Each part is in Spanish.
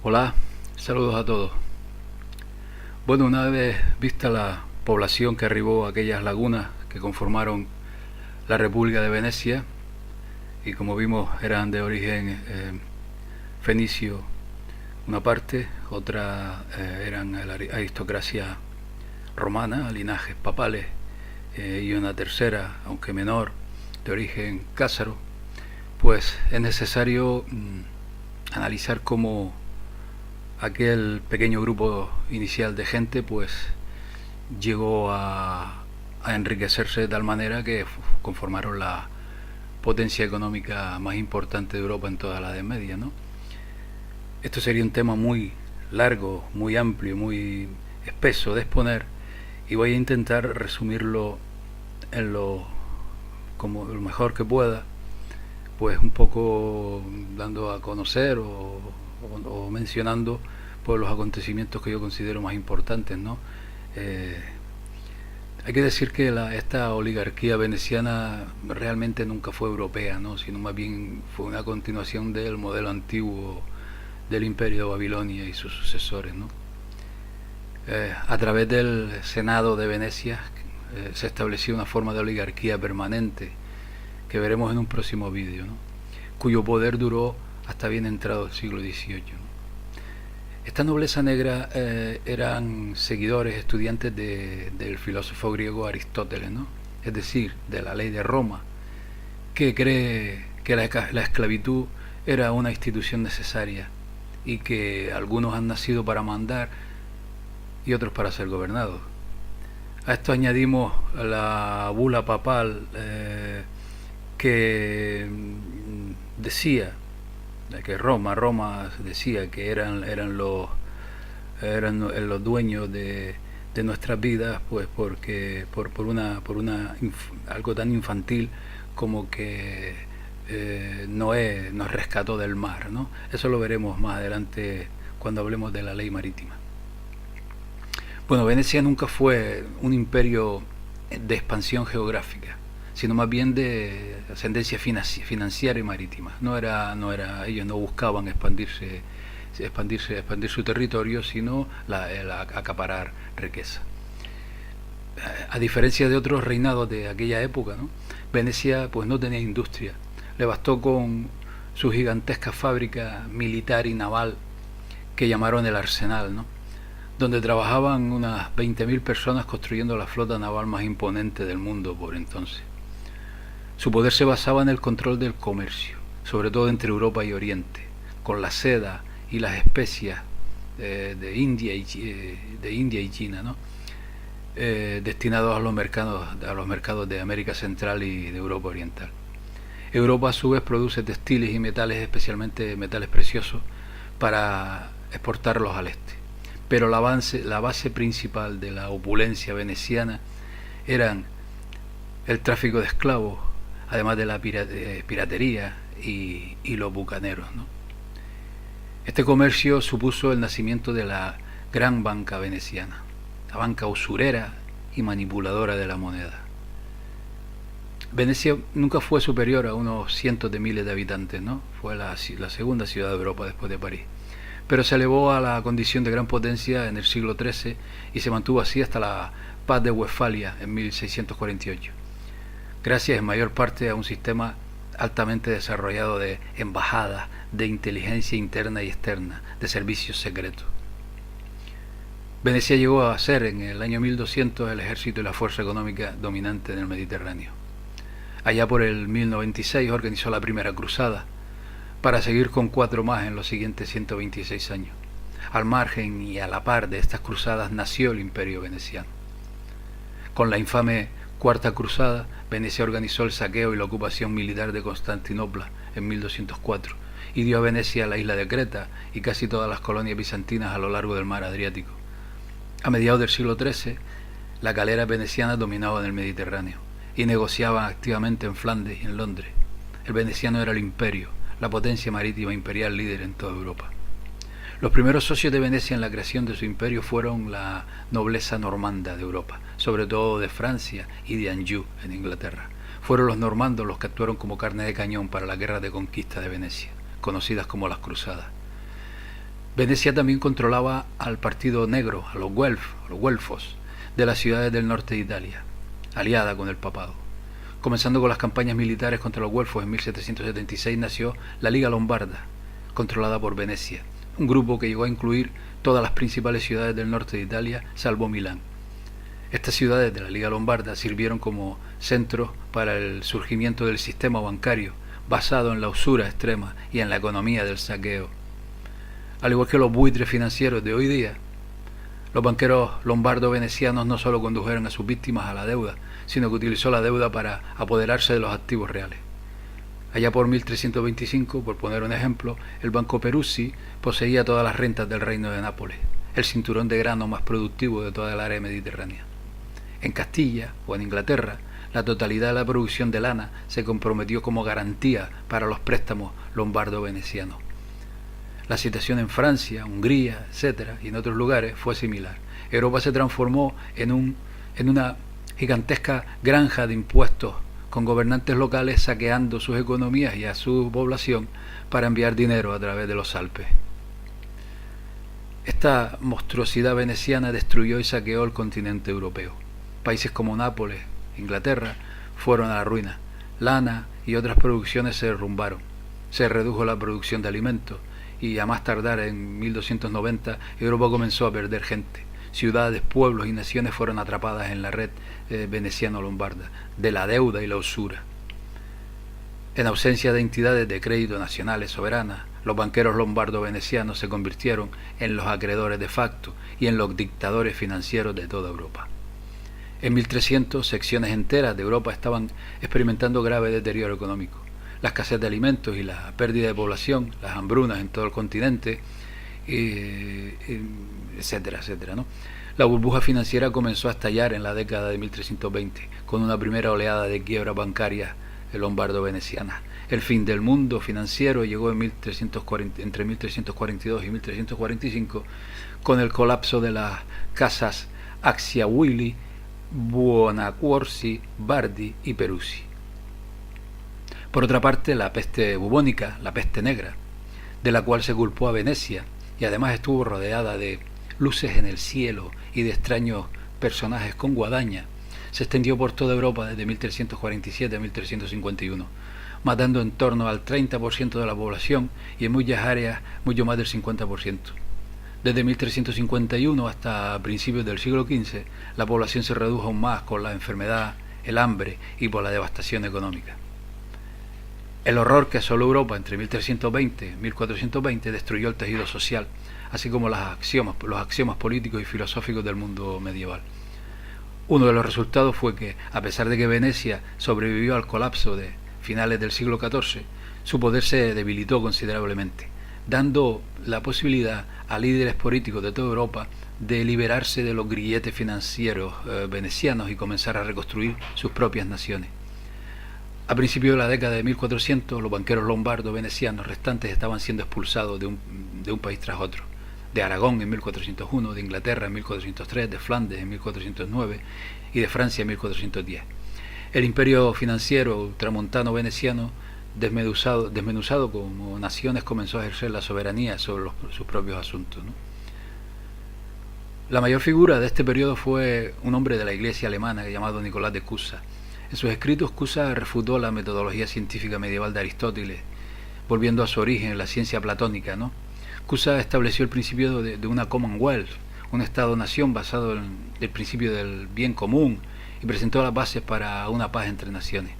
Hola, saludos a todos. Bueno, una vez vista la población que arribó a aquellas lagunas que conformaron la República de Venecia, y como vimos eran de origen fenicio una parte, otra eran la aristocracia romana, linajes papales, y una tercera, aunque menor, de origen cásaro, pues es necesario analizar cómo aquel pequeño grupo inicial de gente pues llegó a enriquecerse de tal manera que conformaron la potencia económica más importante de Europa en toda la Edad Media, ¿no? Esto sería un tema muy largo, muy amplio, muy espeso de exponer, y voy a intentar resumirlo en como lo mejor que pueda, pues un poco dando a conocer o mencionando pues los acontecimientos que yo considero más importantes, ¿no? Eh, Hay que decir que esta oligarquía veneciana realmente nunca fue europea, ¿no? Sino más bien fue una continuación del modelo antiguo del Imperio de Babilonia y sus sucesores, ¿no? A través del Senado de Venecia se estableció una forma de oligarquía permanente que veremos en un próximo vídeo, ¿no? Cuyo poder duró hasta bien entrado el siglo XVIII, ¿no? Esta nobleza negra eran seguidores, estudiantes del filósofo griego Aristóteles, ¿no? Es decir, de la ley de Roma, que cree que la esclavitud era una institución necesaria y que algunos han nacido para mandar y otros para ser gobernados. A esto añadimos la bula papal que decía que Roma decía que eran los dueños de nuestras vidas, pues porque por algo tan infantil como que Noé nos rescató del mar, ¿no? Eso lo veremos más adelante cuando hablemos de la ley marítima. Bueno, Venecia nunca fue un imperio de expansión geográfica, sino más bien de ascendencia financiera y marítima. Ellos no buscaban expandir su territorio, sino acaparar riqueza. A diferencia de otros reinados de aquella época, ¿no? Venecia pues no tenía industria. Le bastó con su gigantesca fábrica militar y naval que llamaron el Arsenal, ¿no? Donde trabajaban unas 20.000 personas construyendo la flota naval más imponente del mundo por entonces. Su poder se basaba en el control del comercio, sobre todo entre Europa y Oriente, con la seda y las especias de India y China, ¿no? Destinados a los mercados de América Central y de Europa Oriental. Europa a su vez produce textiles y metales, especialmente metales preciosos, para exportarlos al este. Pero la base principal de la opulencia veneciana eran el tráfico de esclavos, además de la piratería y los bucaneros, ¿no? Este comercio supuso el nacimiento de la gran banca veneciana, la banca usurera y manipuladora de la moneda. Venecia nunca fue superior a unos cientos de miles de habitantes, ¿no? Fue la segunda ciudad de Europa después de París, pero se elevó a la condición de gran potencia en el siglo XIII y se mantuvo así hasta la Paz de Westfalia en 1648, gracias en mayor parte a un sistema altamente desarrollado de embajadas, de inteligencia interna y externa, de servicios secretos. Venecia llegó a ser en el año 1200 el ejército y la fuerza económica dominante en el Mediterráneo. Allá por el 1096 organizó la primera cruzada, para seguir con 4 más en los siguientes 126 años. Al margen y a la par de estas cruzadas nació el Imperio veneciano. Con la infame Cuarta Cruzada, Venecia organizó el saqueo y la ocupación militar de Constantinopla en 1204 y dio a Venecia la isla de Creta y casi todas las colonias bizantinas a lo largo del mar Adriático. A mediados del siglo XIII, las galeras venecianas dominaban el Mediterráneo y negociaban activamente en Flandes y en Londres. El veneciano era el imperio, la potencia marítima imperial líder en toda Europa. Los primeros socios de Venecia en la creación de su imperio fueron la nobleza normanda de Europa, sobre todo de Francia y de Anjou, en Inglaterra. Fueron los normandos los que actuaron como carne de cañón para la guerra de conquista de Venecia, conocidas como las Cruzadas. Venecia también controlaba al partido negro, a los güelfos, de las ciudades del norte de Italia, aliada con el papado. Comenzando con las campañas militares contra los güelfos en 1776 nació la Liga Lombarda, controlada por Venecia, un grupo que llegó a incluir todas las principales ciudades del norte de Italia, salvo Milán. Estas ciudades de la Liga Lombarda sirvieron como centros para el surgimiento del sistema bancario, basado en la usura extrema y en la economía del saqueo. Al igual que los buitres financieros de hoy día, los banqueros lombardo-venecianos no solo condujeron a sus víctimas a la deuda, sino que utilizó la deuda para apoderarse de los activos reales. Allá por 1325, por poner un ejemplo, el Banco Peruzzi poseía todas las rentas del reino de Nápoles, el cinturón de grano más productivo de toda el área mediterránea. En Castilla o en Inglaterra, la totalidad de la producción de lana se comprometió como garantía para los préstamos lombardo-venecianos. La situación en Francia, Hungría, etc., y en otros lugares fue similar. Europa se transformó en una gigantesca granja de impuestos, con gobernantes locales saqueando sus economías y a su población para enviar dinero a través de los Alpes. Esta monstruosidad veneciana destruyó y saqueó el continente europeo. Países como Nápoles, Inglaterra, fueron a la ruina. Lana y otras producciones se derrumbaron. Se redujo la producción de alimentos y a más tardar en 1290 Europa comenzó a perder gente. Ciudades, pueblos y naciones fueron atrapadas en la red veneciano-lombarda de la deuda y la usura. En ausencia de entidades de crédito nacionales soberanas, los banqueros lombardo-venecianos se convirtieron en los acreedores de facto y en los dictadores financieros de toda Europa. En 1300, secciones enteras de Europa estaban experimentando grave deterioro económico. La escasez de alimentos y la pérdida de población, las hambrunas en todo el continente, etcétera, etcétera, ¿no? La burbuja financiera comenzó a estallar en la década de 1320, con una primera oleada de quiebras bancarias lombardo-venecianas. El fin del mundo financiero llegó entre 1342 y 1345, con el colapso de las casas Acciajuoli, Buonaccorsi, Bardi y Peruzzi. Por otra parte, la peste bubónica, la peste negra, de la cual se culpó a Venecia, y además estuvo rodeada de luces en el cielo y de extraños personajes con guadaña, se extendió por toda Europa desde 1347 a 1351, matando en torno al 30% de la población y en muchas áreas mucho más del 50%. Desde 1351 hasta principios del siglo XV, la población se redujo aún más con la enfermedad, el hambre y por la devastación económica. El horror que asoló Europa entre 1320 y 1420 destruyó el tejido social, así como los axiomas políticos y filosóficos del mundo medieval. Uno de los resultados fue que, a pesar de que Venecia sobrevivió al colapso de finales del siglo XIV, su poder se debilitó considerablemente, dando la posibilidad a líderes políticos de toda Europa de liberarse de los grilletes financieros venecianos y comenzar a reconstruir sus propias naciones. A principios de la década de 1400, los banqueros lombardos venecianos restantes estaban siendo expulsados de un país tras otro. De Aragón en 1401, de Inglaterra en 1403, de Flandes en 1409 y de Francia en 1410. El imperio financiero ultramontano veneciano, desmenuzado como naciones, comenzó a ejercer la soberanía sobre sus propios asuntos, ¿no? La mayor figura de este periodo fue un hombre de la iglesia alemana llamado Nicolás de Cusa. En sus escritos, Cusa refutó la metodología científica medieval de Aristóteles, volviendo a su origen en la ciencia platónica, ¿no? Cusa estableció el principio de una Commonwealth, un Estado-nación basado en el principio del bien común, y presentó las bases para una paz entre naciones.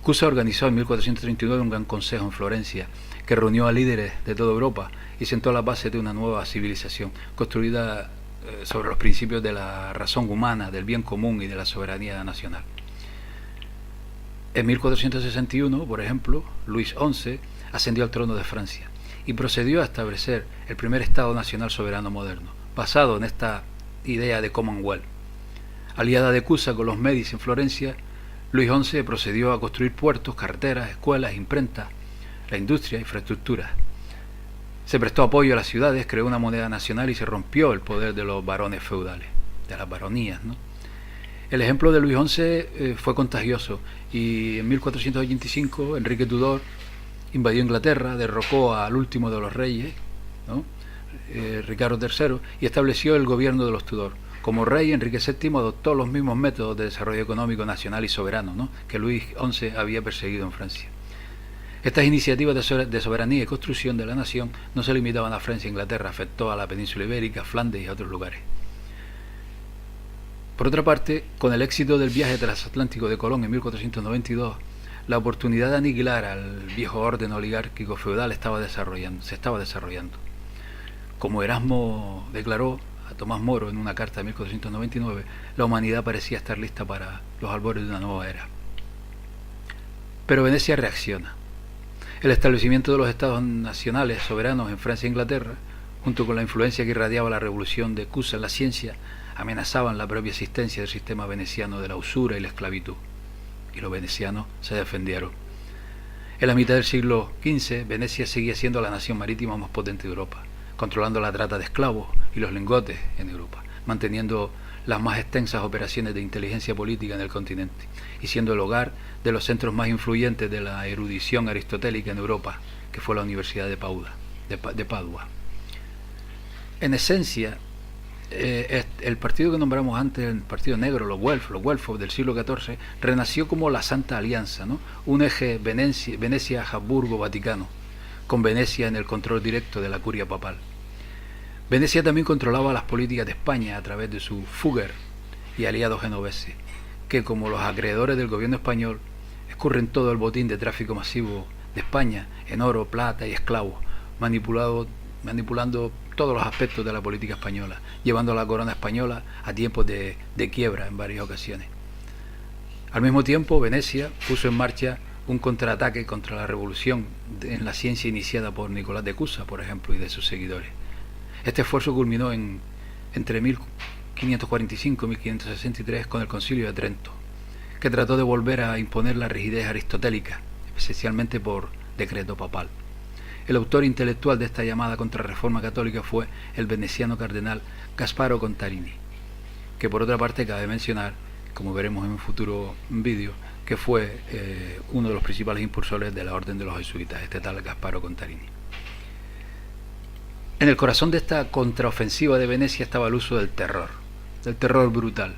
Cusa organizó en 1439 un gran consejo en Florencia, que reunió a líderes de toda Europa y sentó las bases de una nueva civilización, construida sobre los principios de la razón humana, del bien común y de la soberanía nacional. En 1461, por ejemplo, Luis XI ascendió al trono de Francia y procedió a establecer el primer Estado nacional soberano moderno, basado en esta idea de Commonwealth. Aliada de Cusa con los Medici en Florencia, Luis XI procedió a construir puertos, carreteras, escuelas, imprentas, la industria, infraestructuras. Se prestó apoyo a las ciudades, creó una moneda nacional y se rompió el poder de los varones feudales, de las baronías, ¿no? El ejemplo de Luis XI fue contagioso y en 1485 Enrique Tudor invadió Inglaterra, derrocó al último de los reyes ¿no? Ricardo III, y estableció el gobierno de los Tudor. Como rey, Enrique VII adoptó los mismos métodos de desarrollo económico nacional y soberano, ¿no?, que Luis XI había perseguido en Francia. Estas iniciativas de soberanía y construcción de la nación no se limitaban a Francia e Inglaterra, afectó a la península ibérica, Flandes y a otros lugares. Por otra parte, con el éxito del viaje transatlántico de Colón en 1492, la oportunidad de aniquilar al viejo orden oligárquico feudal se estaba desarrollando. Como Erasmo declaró a Tomás Moro en una carta de 1499, la humanidad parecía estar lista para los albores de una nueva era. Pero Venecia reacciona. El establecimiento de los estados nacionales soberanos en Francia e Inglaterra, junto con la influencia que irradiaba la revolución de Cusa en la ciencia, amenazaban la propia existencia del sistema veneciano de la usura y la esclavitud. Y los venecianos se defendieron. En la mitad del siglo XV, Venecia seguía siendo la nación marítima más potente de Europa, controlando la trata de esclavos y los lingotes en Europa, manteniendo las más extensas operaciones de inteligencia política en el continente y siendo el hogar de los centros más influyentes de la erudición aristotélica en Europa, que fue la Universidad de Padua. En esencia, el partido que nombramos antes, el partido negro, los Guelfos del siglo XIV, renació como la Santa Alianza, ¿no?, un eje Venecia-Habsburgo-Vaticano, con Venecia en el control directo de la curia papal. Venecia también controlaba las políticas de España a través de su Fugger y aliados genoveses, que como los acreedores del gobierno español escurren todo el botín de tráfico masivo de España en oro, plata y esclavos, manipulando todos los aspectos de la política española, llevando a la corona española a tiempos de quiebra en varias ocasiones. Al mismo tiempo, Venecia puso en marcha un contraataque contra la revolución en la ciencia iniciada por Nicolás de Cusa, por ejemplo, y de sus seguidores. Este esfuerzo culminó entre 1545 y 1563 con el Concilio de Trento, que trató de volver a imponer la rigidez aristotélica, especialmente por decreto papal. El autor intelectual de esta llamada contrarreforma católica fue el veneciano cardenal Gasparo Contarini, que por otra parte cabe mencionar, como veremos en un futuro vídeo, que fue uno de los principales impulsores de la Orden de los Jesuitas, este tal Gasparo Contarini. En el corazón de esta contraofensiva de Venecia estaba el uso del terror brutal.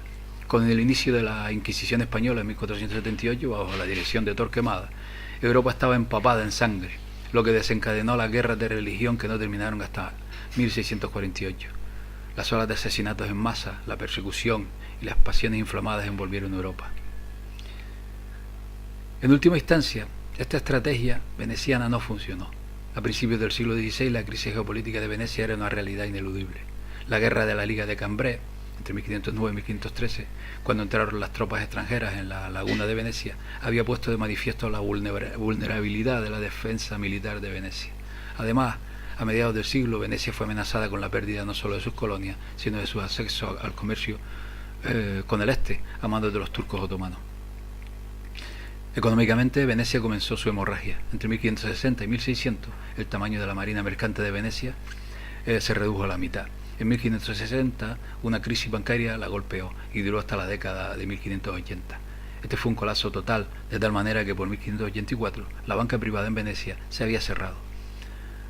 Con el inicio de la Inquisición española en 1478, bajo la dirección de Torquemada, Europa estaba empapada en sangre, lo que desencadenó las guerras de religión que no terminaron hasta 1648. Las olas de asesinatos en masa, la persecución y las pasiones inflamadas envolvieron Europa. En última instancia, esta estrategia veneciana no funcionó. A principios del siglo XVI, la crisis geopolítica de Venecia era una realidad ineludible. La guerra de la Liga de Cambrai, entre 1509 y 1513, cuando entraron las tropas extranjeras en la laguna de Venecia, había puesto de manifiesto la vulnerabilidad de la defensa militar de Venecia. Además, a mediados del siglo, Venecia fue amenazada con la pérdida no solo de sus colonias, sino de su acceso al comercio con el este, a manos de los turcos otomanos. Económicamente, Venecia comenzó su hemorragia. Entre 1560 y 1600, el tamaño de la marina mercante de Venecia se redujo a la mitad. En 1560, una crisis bancaria la golpeó y duró hasta la década de 1580. Este fue un colapso total, de tal manera que por 1584 la banca privada en Venecia se había cerrado.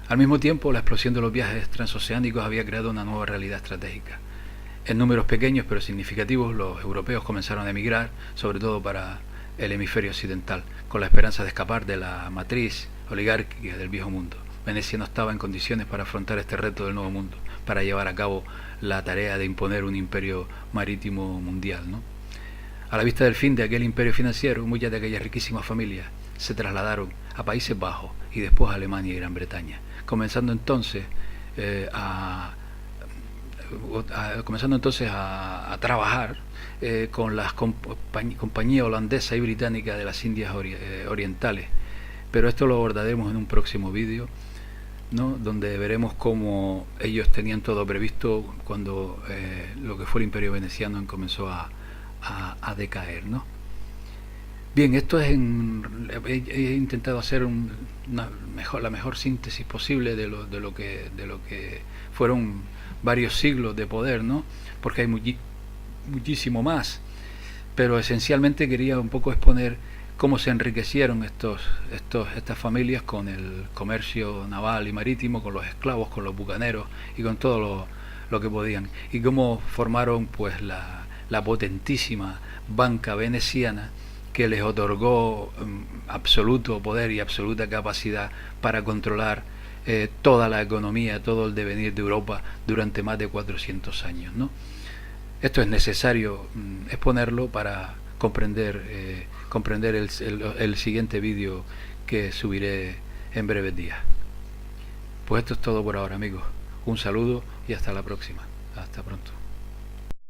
Al mismo tiempo, la explosión de los viajes transoceánicos había creado una nueva realidad estratégica. En números pequeños pero significativos, los europeos comenzaron a emigrar, sobre todo para el hemisferio occidental, con la esperanza de escapar de la matriz oligárquica del viejo mundo. Venecia no estaba en condiciones para afrontar este reto del nuevo mundo, para llevar a cabo la tarea de imponer un imperio marítimo mundial, ¿no? A la vista del fin de aquel imperio financiero, muchas de aquellas riquísimas familias se trasladaron a Países Bajos y después a Alemania y Gran Bretaña, comenzando entonces a trabajar con las compañías holandesa y británica de las Indias Orientales. Pero esto lo abordaremos en un próximo vídeo, ¿no?, donde veremos cómo ellos tenían todo previsto cuando lo que fue el imperio veneciano comenzó a decaer, ¿no? Bien, esto es he intentado hacer la mejor síntesis posible de lo que fueron varios siglos de poder, ¿no? Porque hay muchísimo más, pero esencialmente quería un poco exponer cómo se enriquecieron estas familias con el comercio naval y marítimo, con los esclavos, con los bucaneros y con todo lo que podían, y cómo formaron pues la potentísima banca veneciana que les otorgó absoluto poder y absoluta capacidad para controlar toda la economía, todo el devenir de Europa durante más de 400 años, ¿no? Esto es necesario exponerlo para comprender el siguiente vídeo que subiré en breves días. Pues esto es todo por ahora, amigos. Un saludo y hasta la próxima. Hasta pronto.